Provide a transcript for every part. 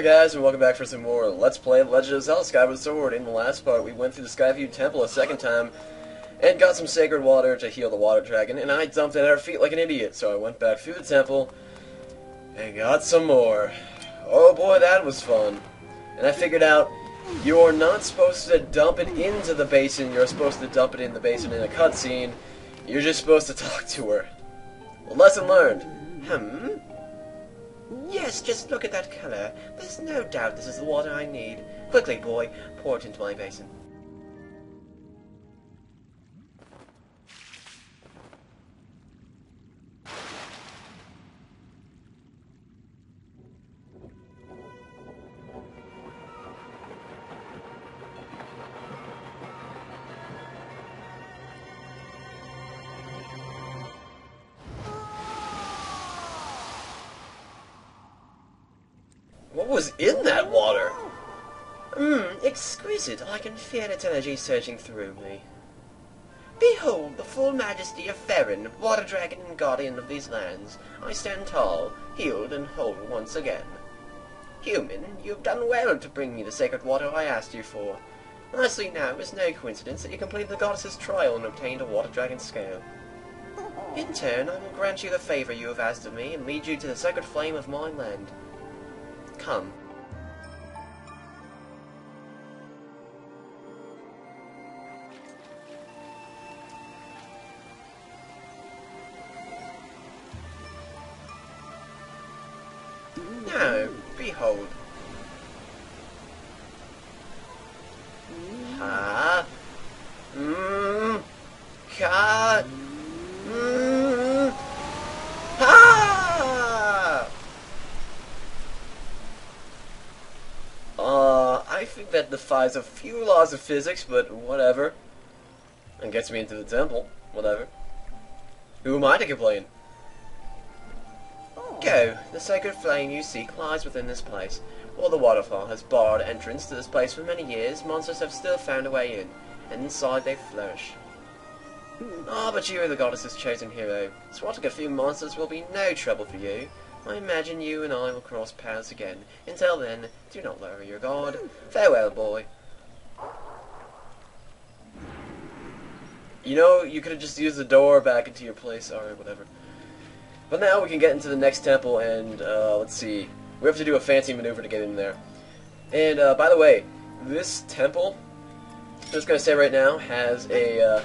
Hi guys, and welcome back for some more Let's Play Legend of Zelda Skyward Sword. In the last part, we went through the Skyview Temple a second time, and got some sacred water to heal the water dragon, and I dumped it at our feet like an idiot, so I went back through the temple, and got some more. Oh boy, that was fun. And I figured out, you're not supposed to dump it into the basin, you're supposed to dump it in the basin in a cutscene. You're just supposed to talk to her. Well, lesson learned. Yes, just look at that color. There's no doubt this is the water I need. Quickly, boy, pour it into my basin. What was in that water? Exquisite. I can feel its energy surging through me. Behold the full majesty of Farron, water dragon and guardian of these lands. I stand tall, healed and whole once again. Human, you have done well to bring me the sacred water I asked you for. I see now it's no coincidence that you completed the goddess's trial and obtained a water dragon scale. In turn, I will grant you the favor you have asked of me and lead you to the sacred flame of my land. Come. Now, behold. Ha. Ka. Ha. I think that defies a few laws of physics, but whatever. And gets me into the temple. Whatever. Who am I to complain? Go. The sacred flame you seek lies within this place. While the waterfall has barred entrance to this place for many years, monsters have still found a way in, and inside they flourish. But you are the goddess's chosen hero. Swatting a few monsters will be no trouble for you. I imagine you and I will cross paths again. Until then, do not lower your guard. Farewell, boy. You know, you could have just used the door back into your place, or whatever. But now we can get into the next temple, and let's see. We have to do a fancy maneuver to get in there. And by the way, this temple, I'm just gonna say right now, has a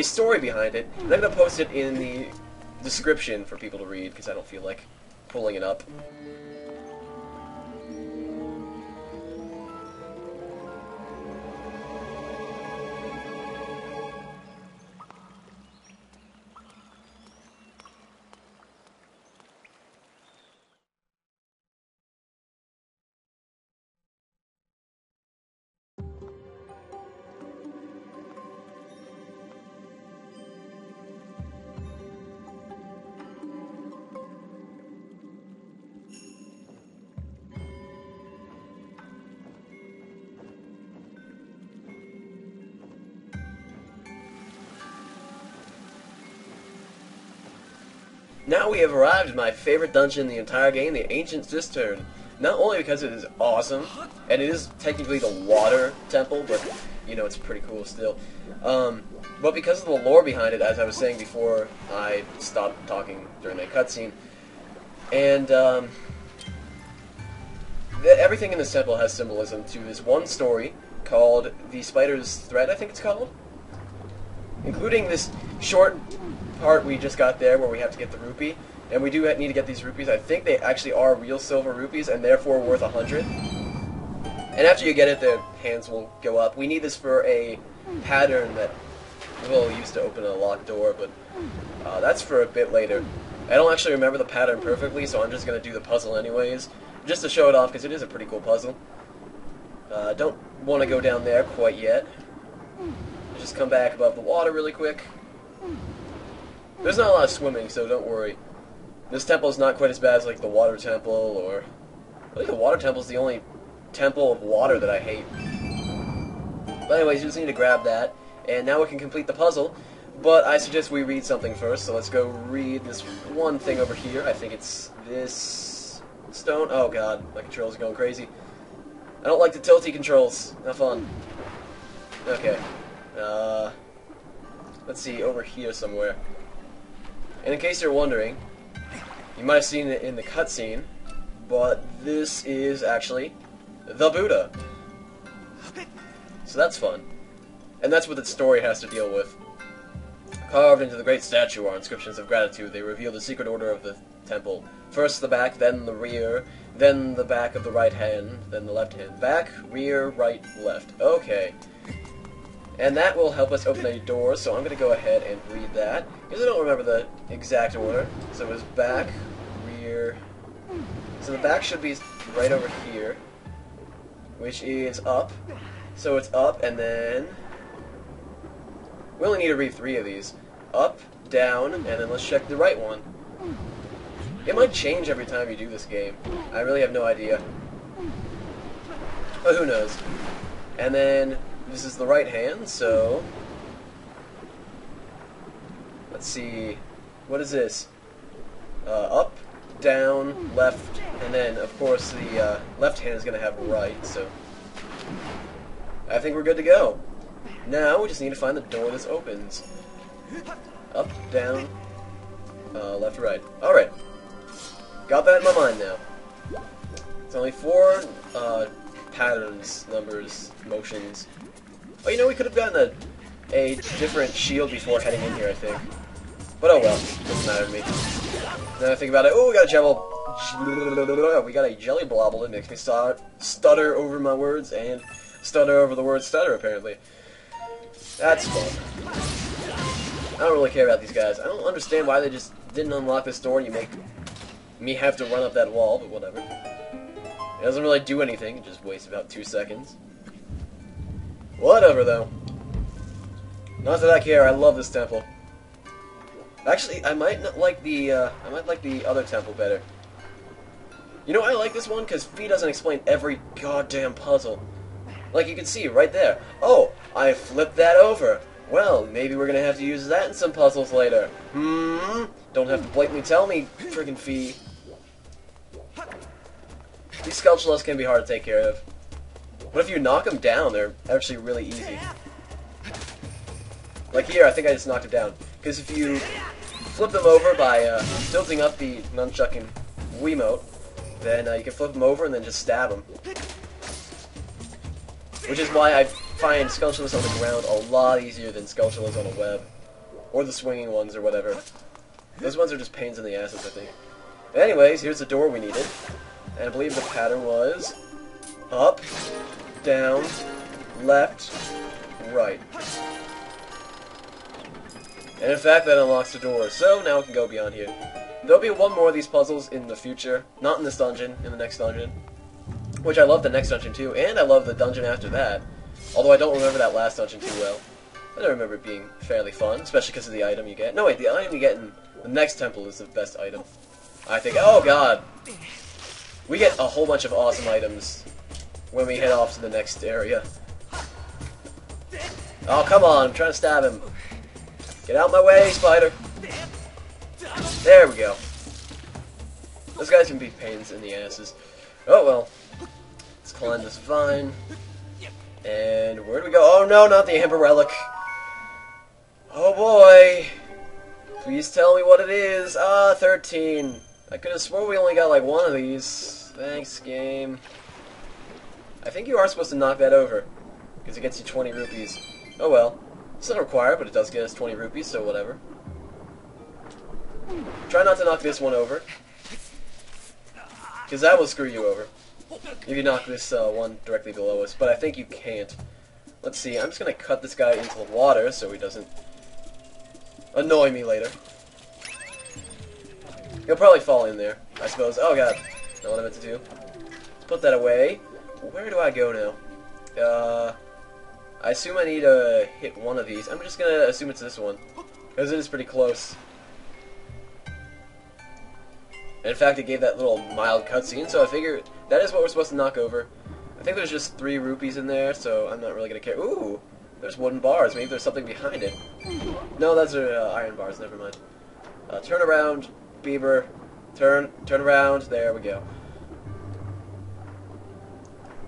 story behind it. And I'm gonna post it in the description for people to read because I don't feel like pulling it up. Now we have arrived at my favorite dungeon in the entire game, the Ancient Cistern. Not only because it is awesome, and it is technically the water temple, but, you know, it's pretty cool still. But because of the lore behind it, as I was saying before I stopped talking during the cutscene. And, everything in this temple has symbolism to this one story called The Spider's Thread, I think it's called. Including this short part we just got there where we have to get the rupee, and we do need to get these rupees. I think they actually are real silver rupees and therefore worth 100. And after you get it, the hands will go up. We need this for a pattern that we'll use to open a locked door, but that's for a bit later. I don't actually remember the pattern perfectly, so I'm just going to do the puzzle anyways, just to show it off because it is a pretty cool puzzle. Don't want to go down there quite yet. Just come back above the water really quick. There's not a lot of swimming, so don't worry. This temple is not quite as bad as like the water temple, or I think the water temple is the only temple of water that I hate. But anyways, you just need to grab that, and now we can complete the puzzle. But I suggest we read something first, so let's go read this one thing over here. I think it's this stone. Oh god, my controls are going crazy. I don't like the tilty controls. Not fun. Okay. Let's see, over here somewhere. And in case you're wondering, you might have seen it in the cutscene, but this is actually the Buddha. So that's fun. And that's what the story has to deal with. Carved into the great statue are inscriptions of gratitude. They reveal the secret order of the temple. First the back, then the rear, then the back of the right hand, then the left hand. Back, rear, right, left. Okay. And that will help us open a door, so I'm going to go ahead and read that, because I don't remember the exact order. So it was back, rear... So the back should be right over here, which is up. So it's up, and then... We only need to read 3 of these. Up, down, and then let's check the right one. It might change every time you do this game. I really have no idea. But who knows. And then... This is the right hand, so... Let's see... What is this? Up, down, left, and then, of course, the left hand is going to have right, so... I think we're good to go. Now, we just need to find the door that opens. Up, down, left, right. Alright. Got that in my mind now. It's only 4 patterns, numbers, motions. Oh, you know, we could have gotten a different shield before heading in here, I think. But oh well, doesn't matter to me. Then I think about it, oh, we got a jelly blobble that makes me stutter over my words and stutter over the word stutter, apparently. That's fun. I don't really care about these guys. I don't understand why they just didn't unlock this door and you make me have to run up that wall, but whatever. It doesn't really do anything, it just wastes about 2 seconds. Whatever, though. Not that I care, I love this temple. Actually, I might not like the, other temple better. You know, I like this one because Fee doesn't explain every goddamn puzzle. Like you can see right there. Oh, I flipped that over. Well, maybe we're gonna have to use that in some puzzles later. Don't have to blatantly tell me, friggin' Fee. These Skulltulas can be hard to take care of. But if you knock them down, they're actually really easy. Like here, I think I just knocked it down. Because if you flip them over by tilting up the nunchucking Wiimote, then you can flip them over and then just stab them. Which is why I find Skulltulas on the ground a lot easier than Skulltulas on a web. Or the swinging ones or whatever. Those ones are just pains in the asses, I think. Anyways, here's the door we needed. And I believe the pattern was up, down, left, right. And in fact, that unlocks the door. So now we can go beyond here. There'll be one more of these puzzles in the future. Not in this dungeon, in the next dungeon. Which I love the next dungeon too, and I love the dungeon after that. Although I don't remember that last dungeon too well. I don't remember it being fairly fun, especially because of the item you get. No wait, the item you get in the next temple is the best item. I think, oh god! We get a whole bunch of awesome items when we head off to the next area. Oh, come on, I'm trying to stab him. Get out my way, spider! There we go. Those guys can be pains in the asses. Oh well. Let's climb this vine. And where do we go? Oh no, not the Amber Relic. Oh boy. Please tell me what it is. Ah, 13. I could have sworn we only got like one of these. Thanks, game. I think you are supposed to knock that over, because it gets you 20 rupees. Oh well. It's not required, but it does get us 20 rupees, so whatever. Try not to knock this one over, because that will screw you over if you knock this one directly below us, but I think you can't. Let's see, I'm just going to cut this guy into the water so he doesn't annoy me later. He'll probably fall in there, I suppose. Oh god, not what I meant to do. Let's put that away. Where do I go now? I assume I need to hit one of these. I'm just going to assume it's this one, because it is pretty close. And in fact, it gave that little mild cutscene, so I figure that is what we're supposed to knock over. I think there's just 3 rupees in there, so I'm not really going to care. Ooh, there's wooden bars. Maybe there's something behind it. No, those are iron bars. Never mind. Turn around, Beaver. Turn around. There we go.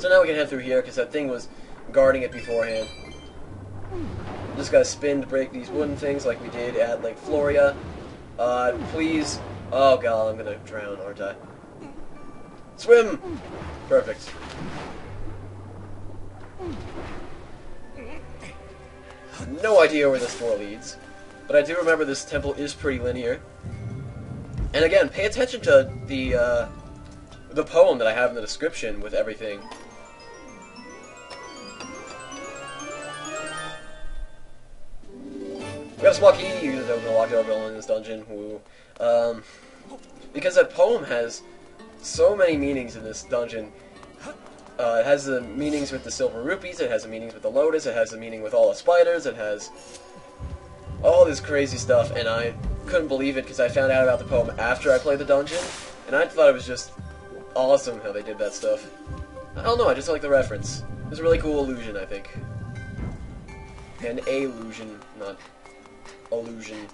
So now we can head through here, because that thing was guarding it beforehand. Just gotta spin to break these wooden things like we did at Lake Floria. Please. Oh god, I'm gonna drown, aren't I? Swim! Perfect. No idea where this door leads, but I do remember this temple is pretty linear. And again, pay attention to the poem that I have in the description with everything. We got a small key. Use it to open a locked door in this dungeon. Woo. Because that poem has so many meanings in this dungeon. It has the meanings with the silver rupees, it has the meanings with the lotus, it has the meaning with all the spiders, it has all this crazy stuff, and I couldn't believe it because I found out about the poem after I played the dungeon, and I thought it was just awesome how they did that stuff. I don't know, I just like the reference. It was a really cool illusion, I think. An illusion, not illusion.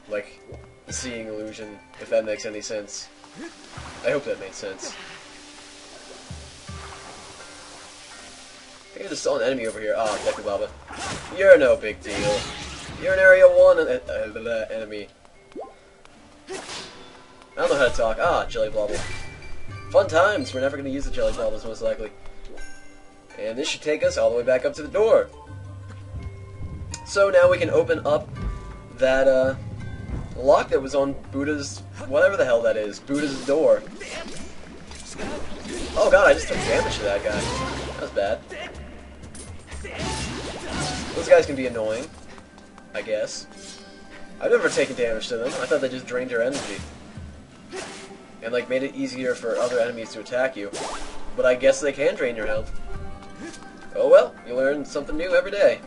Like, seeing illusion, if that makes any sense. I hope that made sense. I think I just saw an enemy over here. Ah, Deku Baba. You're no big deal. You're an Area 1 enemy. I don't know how to talk. Ah, Jelly Blobble. Fun times. We're never going to use the Jelly Blobbles, most likely. And this should take us all the way back up to the door. So now we can open up that lock that was on Buddha's, whatever the hell that is, Buddha's door. Oh god, I just took damage to that guy. That was bad. Those guys can be annoying, I guess. I've never taken damage to them. I thought they just drained your energy. And like made it easier for other enemies to attack you. But I guess they can drain your health. Oh well, you learn something new every day.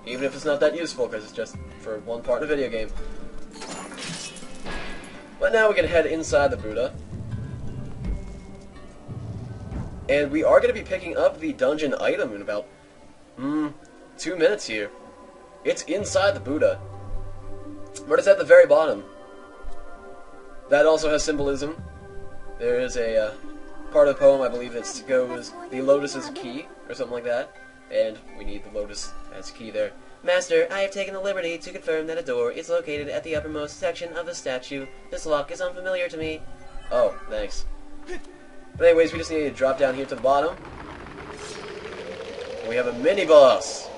Even if it's not that useful, because it's just for one part of a video game. But now we can head inside the Buddha. And we are going to be picking up the dungeon item in about 2 minutes here. It's inside the Buddha. But it's at the very bottom. That also has symbolism. There is a part of the poem, I believe, that goes, the lotus is a key, or something like that. And we need the lotus as a key there. Master, I have taken the liberty to confirm that a door is located at the uppermost section of the statue. This lock is unfamiliar to me. Oh, thanks. But anyways, we just need to drop down here to the bottom. And we have a mini-boss.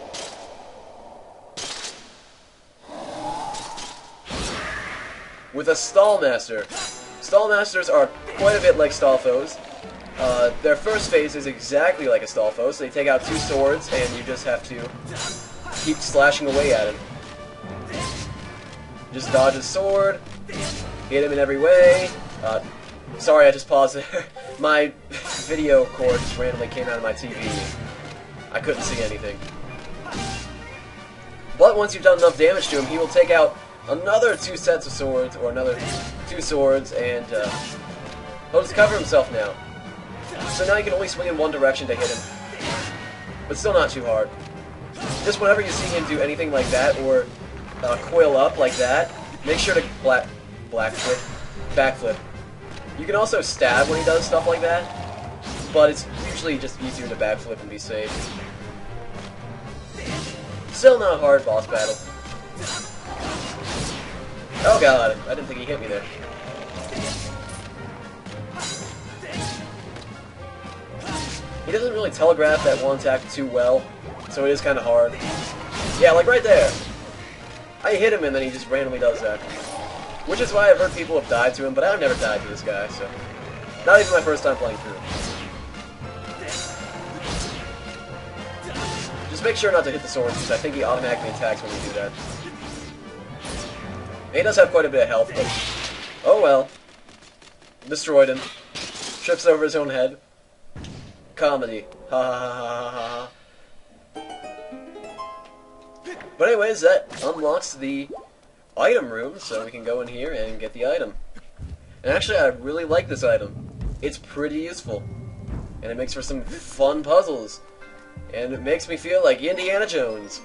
With a Stallmaster. Stallmasters are quite a bit like Stallfoes. Their first phase is exactly like a Stallfoe, so they take out 2 swords, and you just have to keep slashing away at him. Just dodge his sword, hit him in every way. Sorry, I just paused there. My video cord just randomly came out of my TV. I couldn't see anything. But once you've done enough damage to him, he will take out another 2 sets of swords, or another 2 swords, and he'll just cover himself now. So now you can only swing in one direction to hit him. But still not too hard. Just whenever you see him do anything like that, or coil up like that, make sure to backflip. You can also stab when he does stuff like that, but it's usually just easier to backflip and be safe. Still not a hard boss battle. Oh god, I didn't think he hit me there. He doesn't really telegraph that one attack too well, so it is kind of hard. Yeah, like right there. I hit him and then he just randomly does that. Which is why I've heard people have died to him, but I've never died to this guy, so... Not even my first time playing through. Just make sure not to hit the swords, because I think he automatically attacks when you do that. And he does have quite a bit of health, but... Oh well. Destroyed him. Trips over his own head. Comedy. Ha ha ha ha ha ha. But anyways, that unlocks the item room, so we can go in here and get the item. And actually, I really like this item. It's pretty useful. And it makes for some fun puzzles. And it makes me feel like Indiana Jones.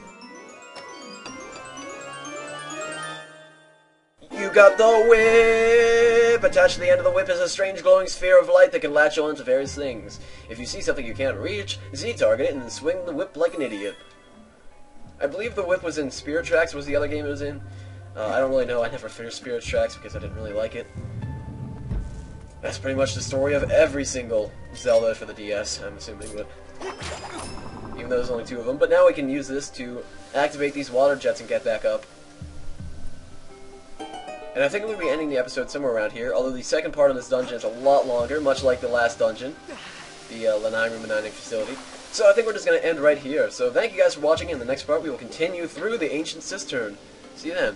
You got the whip! Attached to the end of the whip is a strange glowing sphere of light that can latch on to various things. If you see something you can't reach, Z-target it and then swing the whip like an idiot. I believe the whip was in Spirit Tracks, was the other game it was in. I don't really know, I never finished Spirit Tracks because I didn't really like it. That's pretty much the story of every single Zelda for the DS, I'm assuming, but even though there's only 2 of them. But now we can use this to activate these water jets and get back up. And I think we'll be ending the episode somewhere around here, although the second part of this dungeon is a lot longer, much like the last dungeon, the Lanai Ruminani facility. So I think we're just going to end right here. So thank you guys for watching. In the next part, we will continue through the Ancient Cistern. See you then.